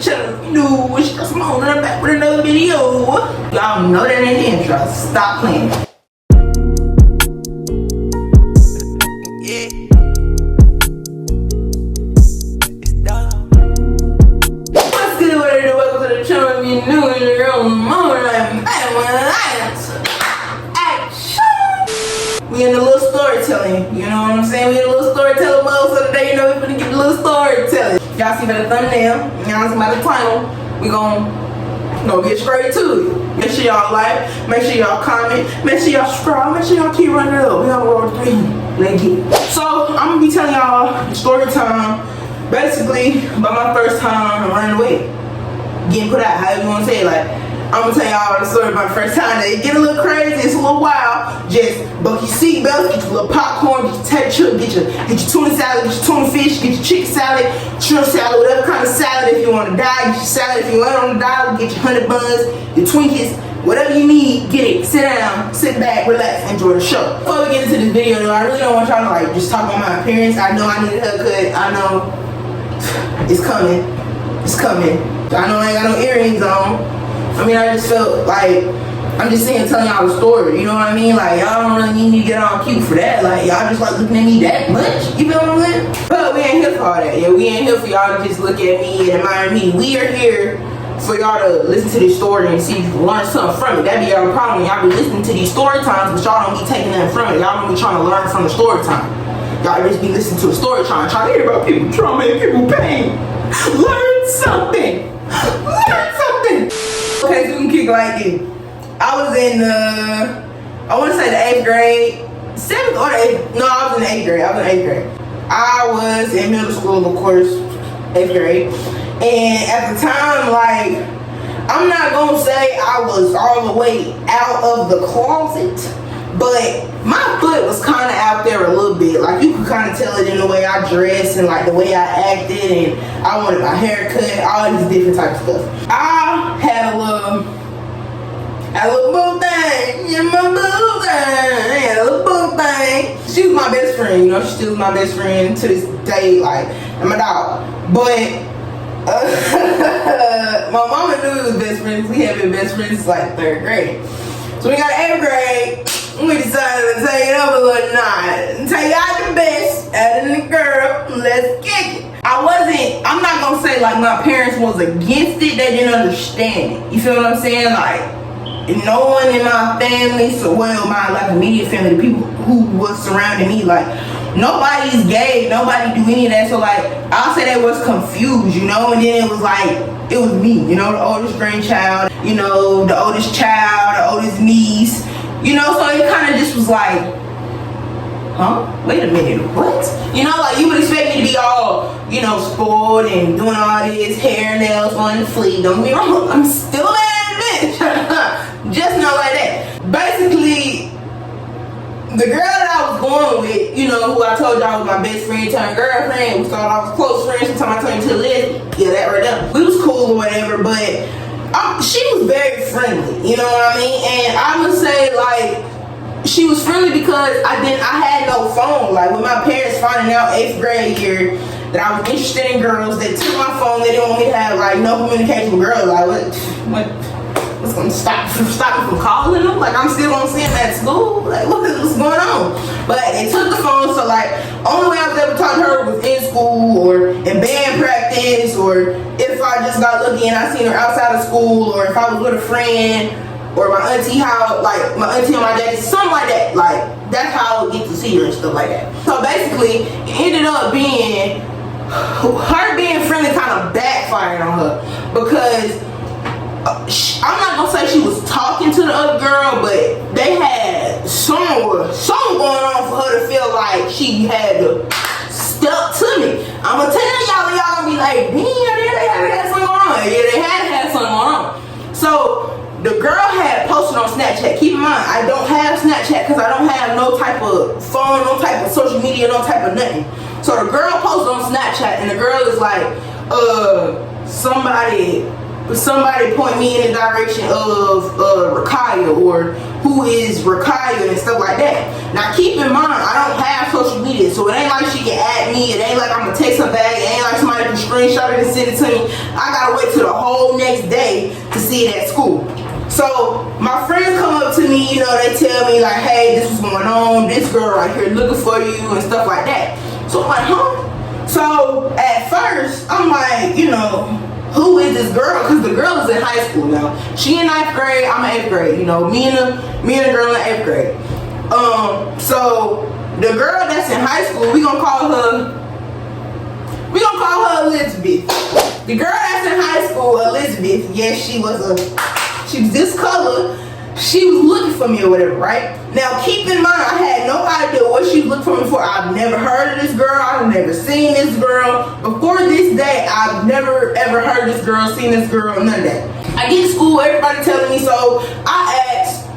channel. You know, it's just on and I'm back with another video. Y'all know that ain't the intro. Stop playing. What's good? What are you? Welcome to the channel. If you're new in your own moment, we in the little storytelling, you know what I'm saying? We in a little storytelling mode, so today, you know, we're gonna get a little storytelling. Y'all see by the thumbnail, y'all see by the title, we gonna get straight to it. Make sure y'all like, make sure y'all comment, make sure y'all subscribe, make sure y'all keep running it up. We gonna roll the 3. Let's get it. So, I'm gonna be telling y'all story time, basically, about my first time running away. Getting put out, however you wanna say it, like. I'm gonna tell y'all the story about the first time. It get a little crazy, it's a little wild. Just buckle your seatbelts, get your little popcorn, get your ketchup, get your tuna salad, get your tuna fish, get your chicken salad, shrimp salad, whatever kind of salad. If you want to die, get your salad. If you ain't on the diet, get your honey buns, your Twinkies, whatever you need, get it. Sit down, sit back, relax, enjoy the show. Before we get into this video though, I really don't want y'all to like just talk about my appearance. I know I need a haircut. I know it's coming. It's coming. I know I ain't got no earrings on. I mean, I just felt like, I'm just saying, telling y'all the story, you know what I mean? Like, y'all don't really need to get all cute for that. Like, y'all just like looking at me that much, you feel what I'm saying? But we ain't here for all that. Yeah, we ain't here for y'all to just look at me and admire me. We are here for y'all to listen to this story and see if you can learn something from it. That be y'all problem. Y'all be listening to these story times, but y'all don't be taking that from it. Y'all don't be trying to learn from the story time. Y'all just be listening to a story time, trying to hear about people trauma and people pain. Learn something. Learn something. Okay, so we can kick like this. I was in I want to say the 8th grade, 7th or 8th. No, I was in the 8th grade. I was in middle school, of course, 8th grade. And at the time, like, I'm not gonna say I was all the way out of the closet, but my foot was kind of out there a little bit. Like, you could kind of tell it in the way I dressed and like the way I acted, and I wanted my hair cut, all these different types of stuff. I had a little boo thing. Yeah, my boo thing. I had a little boo thing. She was my best friend, you know, she still is my best friend to this day, like, I'm my dog. But my mama knew we was best friends. We had been best friends since like 3rd grade. So we got 8th grade. We decided to take it up a little notch and take out the best out of the girl. Let's kick it. I'm not gonna say like my parents was against it, they didn't understand it. You feel what I'm saying? Like, no one in my family, so well, my like immediate family, the people who was surrounding me, like, nobody's gay, nobody do any of that. So like, I'll say they was confused, you know, and then it was like, it was me, you know, the oldest grandchild, you know, the oldest child, the oldest niece, you know, so it kind of just was like, huh? Wait a minute, what? You know, like, you would expect me to be all, you know, spoiled and doing all this, hair, nails on the fleet. Don't get me wrong, I'm still a bad bitch. Just not like that. Basically, the girl that I was going with, you know, who I told y'all was my best friend turned girlfriend, we thought I was close friends until I turned into a lesbian. Yeah, that right there. We was cool or whatever, but she was very friendly, you know what I mean? And I would say, like, she was friendly because I had no phone. Like, with my parents finding out 8th grade year that I was interested in girls, they took my phone. They didn't want me to have like no communication with girls. Like, what's gonna stop me from calling them? Like, I'm still gonna see them at school. Like, what's going on? But they took the phone, so like, only way I was able to talk to her was in school or in band practice, or if I just got lucky and I seen her outside of school, or if I was with a friend. Or my auntie house, like my auntie and my daddy, something like that. Like, that's how I would get to see her and stuff like that. So basically, it ended up being, her being friendly kind of backfired on her. Because, I'm not going to say she was talking to the other girl, but they had something going on for her to feel like she had to step to me. I'm going to tell y'all, y'all going to be like, damn, they had something going on. Yeah, they had something going on. So, the girl had posted on Snapchat. Keep in mind, I don't have Snapchat because I don't have no type of phone, no type of social media, no type of nothing. So the girl posted on Snapchat and the girl is like, somebody somebody point me in the direction of Rakaya, or who is Rakaya and stuff like that. Now keep in mind, I don't have social media, so it ain't like she can add me, it ain't like I'm gonna text her back, it ain't like somebody can screenshot it and send it to me. I gotta wait till the whole next day to see it at school. So my friends come up to me, you know, they tell me like, hey, this is going on, this girl right here looking for you and stuff like that. So I'm like, huh? So at first, I'm like, you know, who is this girl? Because the girl is in high school now. She in 9th grade, I'm in 8th grade. You know, me and the girl in 8th grade. So the girl that's in high school, we gonna call her Elizabeth. The girl that's in high school, Elizabeth, yes, she was this color. She was looking for me or whatever, right? Now keep in mind, I had no idea what she was looking for me for. I've never heard of this girl. I've never seen this girl. Before this day, I've never ever heard this girl, seen this girl, none of that. I get to school, everybody telling me, so I asked,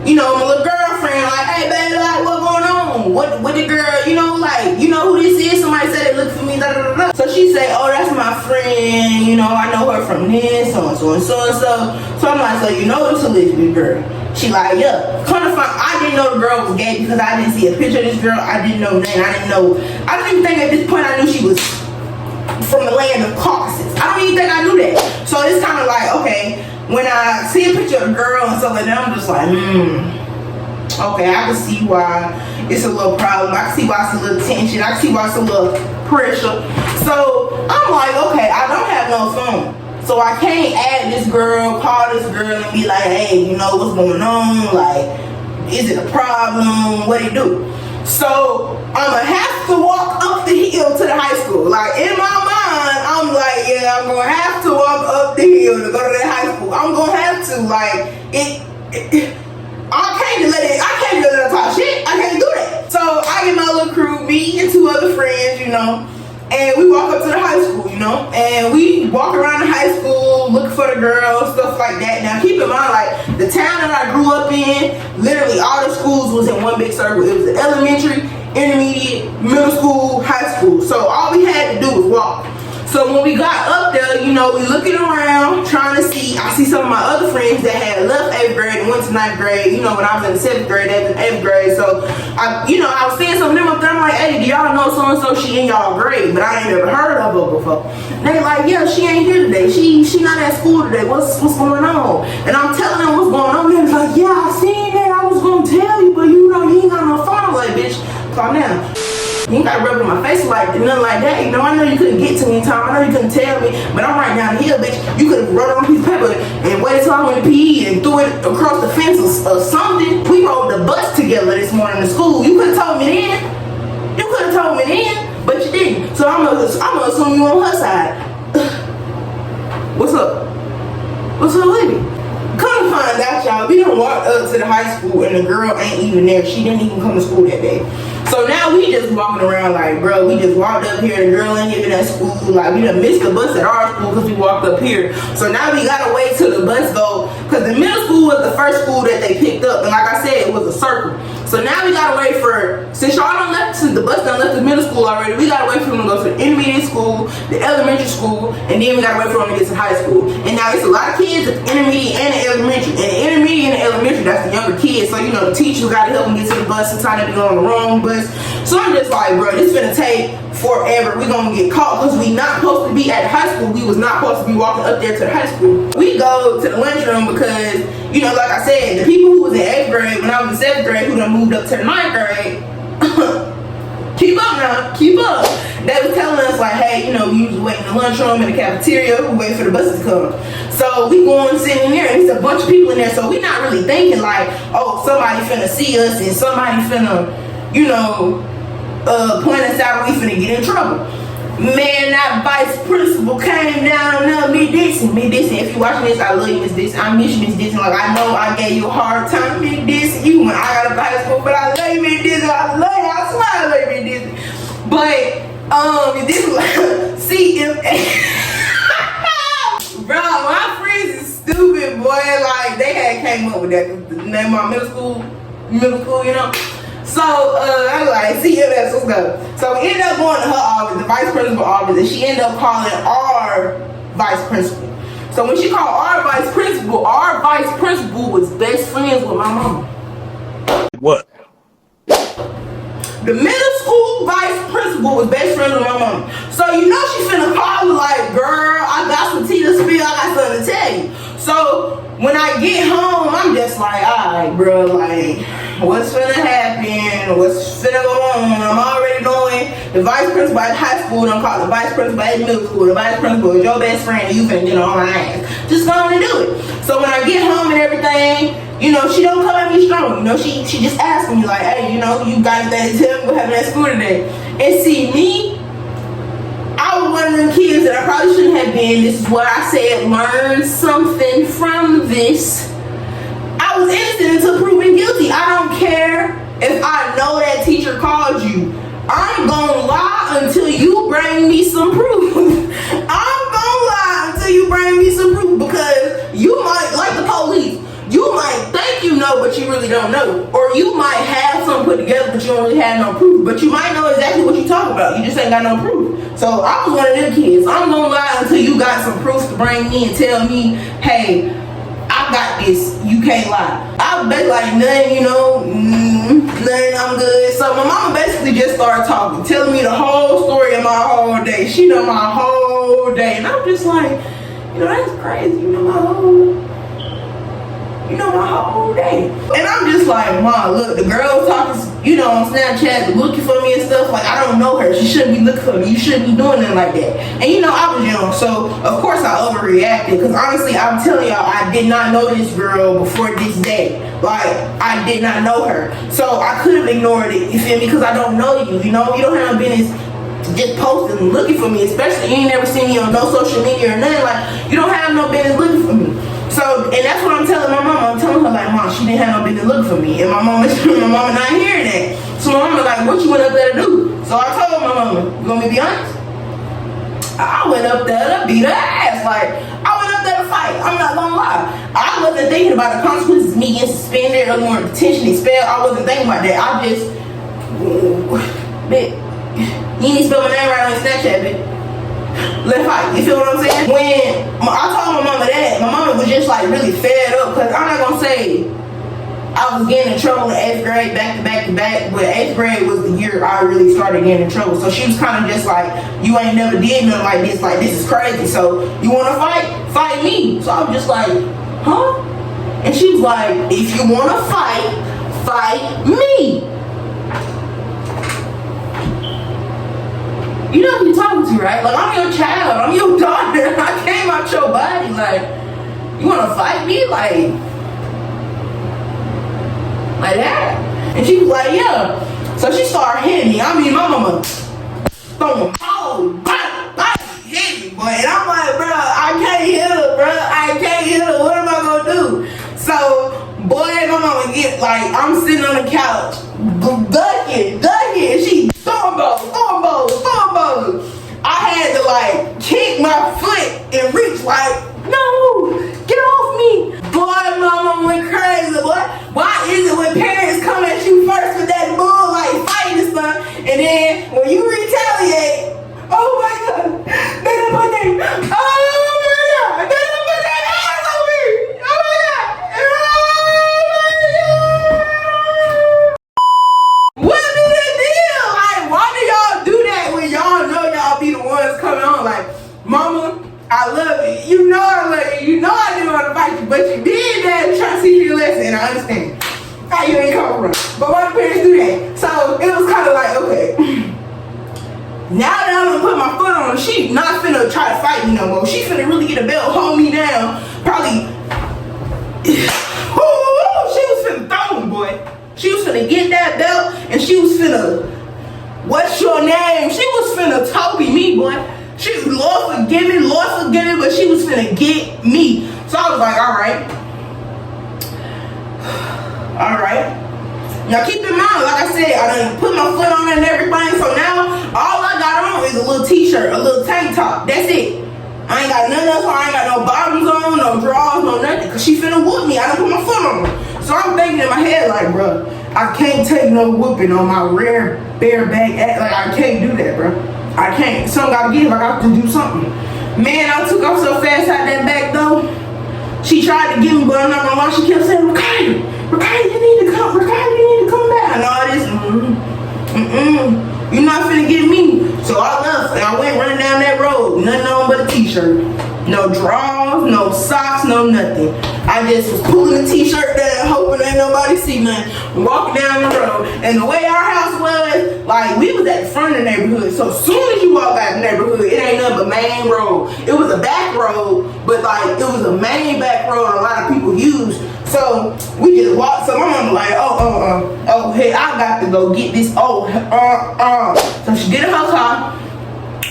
you know, my little girlfriend, like, hey baby, like, what's going on? What the girl, you know, like, you know who this is? Somebody said they looked for me, da da da da. So she said, oh, that's my friend, you know, I know her from this, so and so and so and so. So I'm like, so you know it's a lesbian girl? She like, yeah. Come to find, I didn't know the girl was gay because I didn't see a picture of this girl. I didn't know name. I don't even think at this point I knew she was from the land of Caucasus. I don't even think I knew that. So it's kind of like, okay, when I see a picture of a girl and stuff like that, I'm just like, okay, I can see why it's a little problem. I can see why it's a little tension. I can see why it's a little pressure. So I'm like, okay, I don't have no phone. So I can't add this girl, call this girl and be like, hey, you know, what's going on? Like, is it a problem? What do you do? So I'm gonna have to walk up the hill to the high school. Like, in my mind, I'm like, yeah, I'm gonna have to walk up the hill to go to that high school. I'm gonna have to, like, I can't let her talk shit. I can't do that. So I get my little crew, me and 2 other friends, you know, and we walk up to the high school, you know, and we walk around the high school looking for the girls, stuff like that. Now keep in mind, like, the town that I grew up in, literally all the schools was in one big circle. It was the elementary, intermediate, middle school, high school. So all we had to do was walk. So when we got up there, you know, we looking around, trying to see, I see some of my other friends that had left 8th grade and went to 9th grade, you know, when I was in the 7th grade, they was in 8th grade. So, I was seeing some of them up there, I'm like, hey, do y'all know so-and-so, she in y'all grade, but I ain't never heard of her before. They like, yeah, she ain't here today, she not at school today, what's going on? And I'm telling them what's going on, and they're like, yeah, I seen that, I was gonna tell you, but you know, you ain't got no phone. Like, bitch, calm down. You ain't gotta rub it in my face like nothing like that. You know, I know you couldn't get to me in time. I know you couldn't tell me, but I'm right down the hill, bitch. You could have wrote it on a piece of paper and waited till I went to PE and threw it across the fence or something. We rode the bus together this morning to school. You could have told me then. You could have told me then, but you didn't. So I'm gonna assume you on her side. What's up? What's up, lady? Come to find out, y'all, we done walked up to the high school and the girl ain't even there. She didn't even come to school that day. So now we just walking around like, bro, we just walked up here and the girl ain't even at school. Like, we done missed the bus at our school because we walked up here. So now we gotta wait till the bus go, because the middle school was the first school that they picked up. And like I said, it was a circle. So now we gotta wait for, since y'all done left, since the bus done left the middle school already, we gotta wait for them to go to the intermediate school, the elementary school, and then we gotta wait for them to get to high school. And now it's a lot of kids at the intermediate and the elementary. And the intermediate and the elementary, that's the younger kids. So, you know, the teachers gotta help them get to the bus. Sometimes they be on the wrong bus. So I'm just like, bro, this finna take forever. We gonna get caught because we not supposed to be at high school. We was not supposed to be walking up there to the high school. We go to the lunchroom because, you know, like I said, the people who was in 8th grade when I was in 7th grade who done moved up to the 9th grade, keep up now, keep up. They was telling us like, hey, you know, we usually wait in the lunchroom in the cafeteria, we wait for the buses to come. So we going sitting in there and it's a bunch of people in there, so we not really thinking like, oh, somebody finna see us and somebody finna, you know, point us out and we finna get in trouble. Man, that vice principal came down there, Miss Dixon. If you watching this, I love you, Miss Dixon. I miss you, Miss Dixon. Like, I know I gave you a hard time, Miss Dixon. You when I got up to high school, but I love you, Miss Dixon. I love you. I swear I love you, Miss Dixon. But this was like, CMA. Bro, my friends is stupid, boy. Like, they had came up with that, the name of my middle school, you know. So, I was like, CMS, let's go. So we ended up going to her office, the vice principal office, and she ended up calling our vice principal. So when she called our vice principal was best friends with my mama. What? The middle school vice principal was best friends with my mama. So you know she finna call me like, girl, I got some tea to spill, I got something to tell you. So when I get home, I'm just like, alright, bro, like, what's finna happen? What's finna go on? I'm already knowing the vice principal at high school don't call the vice principal at middle school. The vice principal is your best friend and you finna get on my ass. Just go on and do it. So when I get home and everything, you know, she don't come at me strong. You know, she just asks me like, hey, you know, you got that to tell me what happened at school today. And see, me, I was one of them kids that I probably shouldn't have been. This is what I said, learn something from this. I was innocent until proven guilty. I don't care if I know that teacher called you. I'm gonna lie until you bring me some proof. I'm gonna lie until you bring me some proof, because you might, like the police, you might think you know, but you really don't know. Or you might have something put together, but you don't really have no proof. But you might know exactly what you're talking about. You just ain't got no proof. So I was one of them kids. I'm gonna lie until you got some proof to bring me and tell me, hey, I got this. You can't lie. I was basically like, nothing, you know, nothing, I'm good. So my mama basically just started talking, telling me the whole story of my whole day. She know my whole day. And I'm just like, you know, that's crazy. You know my whole day. And I'm just like, Mom, look, the girl talking, you know, on Snapchat, looking for me and stuff. Like, I don't know her. She shouldn't be looking for me. You shouldn't be doing nothing like that. And you know, I was young, so of course I overreacted. Because honestly, I'm telling y'all, I did not know this girl before this day. Like, I did not know her. So I could have ignored it, you feel me? Because I don't know you, you know? You don't have no business just posting and looking for me, especially you ain't never seen me on no social media or nothing. Like, you don't have no business looking for me. So, and that's what I'm telling my mama. I'm telling her like, Mom, she didn't have no business looking for me. And my mama not hearing that. So my mama like, what you went up there to do? So I told my mama, you want me to be honest? I went up there to beat her ass. Like, I went up there to fight. I'm not gonna lie. I wasn't thinking about the consequences of me getting suspended or more detention, expelled. I wasn't thinking about that. I just, bitch, you need to spell my name right on your Snapchat, bitch. Let's fight. You feel what I'm saying? When I told my mama that, my mama was just like really fed up, because I'm not gonna say I was getting in trouble in 8th grade back to back, but 8th grade was the year I really started getting in trouble. So she was kind of just like, you ain't never did nothing like this is crazy. So you wanna fight? Fight me. So I was just like, huh? And she was like, if you wanna fight, fight me. You know who you're talking to, right? Like, I'm your child, I'm your daughter. I came out your body. Like, you wanna fight me? Like that? And she was like, yeah. So she started hitting me. I mean, my mama throwing hit me, boy. And I'm like, bro, I can't hit her, bro. I can't hit her. What am I gonna do? So, boy, my mama get like, I'm sitting on the couch, ducking, and she throwing balls. I had to like kick my foot and reach like, no, get off me. Boy, my mama went crazy, boy. Why is it when parents come at you first with that bull, like fighting and stuff, and then when you retaliate, oh my God, they done put their, oh my God, they done put their hands on me. Oh my God. What be the deal? Like, why do y'all do that when y'all know y'all be the ones coming on? Like, mama, I love you. You know I love you. You know I didn't want to fight you, but you did that to try to teach you a lesson, and I understand how you ain't coming from. But why do parents do that? So it was kind of like, okay, now that I'm gonna put my foot on her, she not finna try to fight me no more. She finna really get a belt, hold me down, probably. She was finna throw me, boy. She was finna get that belt, and she was finna, what's your name? She was finna Toby me, boy. She was, Lord forgive me, but she was finna get me. So I was like, all right. Now keep in mind, like I said, I done put my foot on it and everything, so now all I got on is a little t-shirt, a little tank top. That's it. I ain't got nothing else on. I ain't got no bottoms on, no drawers, no nothing, because she finna whoop me. I done put my foot on her. So I'm thinking in my head like, bro, I can't take no whooping on my rare bare back ass. Like, I can't do that, bro. I can't. Something gotta give. I got to do something. Man, I took off so fast out that back door. She tried to get me, but I'm not gonna lie. She kept saying, Rakaya, you need to come. Rakaya, you need to come back. And all this. You're not finna get me. So I left and I went running down that road. Nothing on but a t-shirt. No drawers, no socks, no nothing. I just was pulling the t-shirt down, hoping ain't nobody see nothing. Walking down the road. And the way our house was, like, we was at the front of the neighborhood. So as soon as you walk out the neighborhood, it ain't nothing but main road. It was a back road, but like it was a main back road a lot of people use. So we just walked. So my mom was like, oh, hey, I got to go get this. So she get in her car.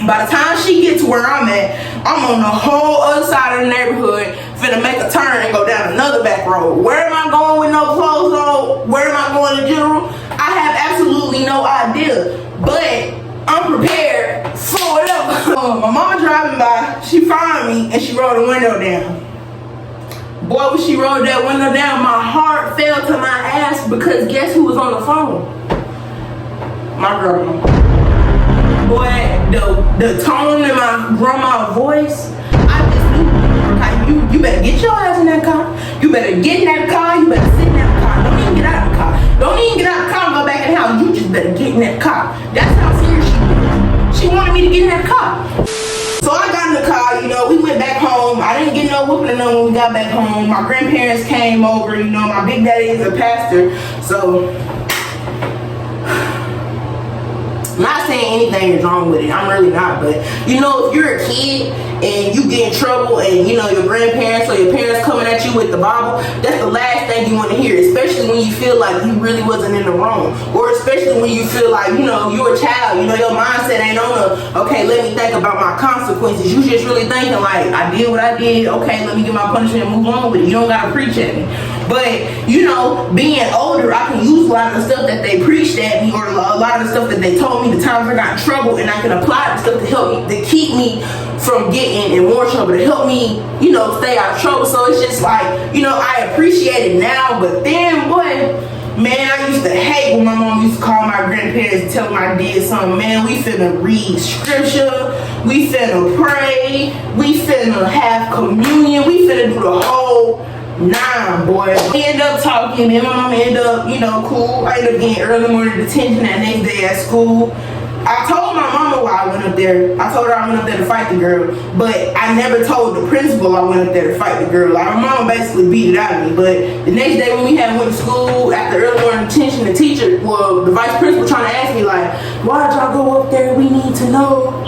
By the time she gets to where I'm at, I'm on the whole other side of the neighborhood, finna make a turn and go down another back road. Where am I going with no clothes on? Where am I going in general? I have absolutely no idea, but I'm prepared for whatever. My mom driving by, she found me and she rolled the window down. Boy, when she rolled that window down, my heart fell to my ass because guess who was on the phone? My grandma. Boy, the tone in my grandma's voice, I just knew, you better get your ass in that car. You better get in that car. You better sit in that car. Don't even get out of the car. Don't even get out of the car and go back in the house. You just better get in that car. That's how serious she was. She wanted me to get in that car. So I got in the car, you know, we went back home. I didn't get no whooping or nothing when we got back home. My grandparents came over, you know, my big daddy is a pastor, so I'm not saying anything is wrong with it. I'm really not. But, you know, if you're a kid and you get in trouble and, you know, your grandparents or your parents coming at you with the Bible, that's the last thing you want to hear, especially when you feel like you really wasn't in the wrong. Or especially when you feel like, you know, you're a child. You know, your mindset ain't on a, okay, let me think about my consequences. You just really thinking like, I did what I did. Okay, let me get my punishment and move on with it. You don't got to preach at me. But, you know, being older, I can use a lot of the stuff that they preached at me or a lot of the stuff that they told me, the times I got in trouble, and I can apply the stuff to help me, to keep me from getting in more trouble, to help me, you know, stay out of trouble. So it's just like, you know, I appreciate it now, but then, boy, man, I used to hate when my mom used to call my grandparents and tell them I did something. Man, we finna read scripture, we finna pray, we finna have communion, we finna do the whole nine, boy. We end up talking, me and my mom end up, you know, cool. I ended up getting early morning detention that next day at school. I told my mama why I went up there. I told her I went up there to fight the girl, but I never told the principal I went up there to fight the girl. Like, my mama basically beat it out of me. But the next day when we had went to school, after early morning detention, the teacher, well, the vice principal trying to ask me like, why did y'all go up there? We need to know.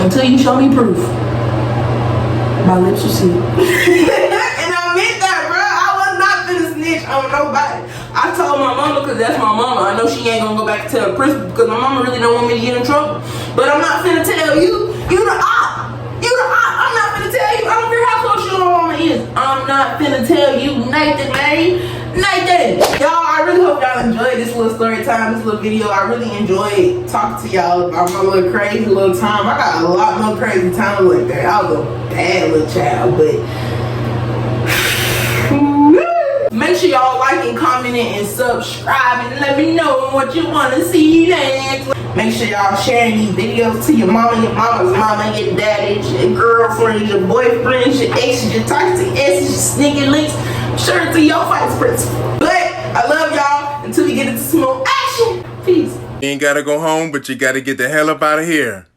Until you show me proof. My lips are sealed. And I meant that, bro. I was not finna snitch on nobody. I told my mama because that's my mama. I know she ain't gonna go back and tell the principal because my mama really don't want me to get in trouble. But I'm not finna tell you. You the op. You the op. I'm not finna tell you. I don't care how close your mama is. I'm not finna tell you Nathan, man. Nathan. Y'all, I really hope y'all enjoyed this little story time, this little video. I really enjoyed talking to y'all about my little crazy little time. I got a lot more crazy time like that. I was a bad little child, but make sure y'all liking, commenting, and subscribing. Let me know what you want to see next. Make sure y'all sharing these videos to your mama, your mama's mama, your daddy, your girlfriends, your boyfriends, your exes, your toxic exes, your sneaky links. Share it to your vice principal. But I love y'all until we get into some more action. Peace. You ain't gotta go home, but you gotta get the hell up out of here.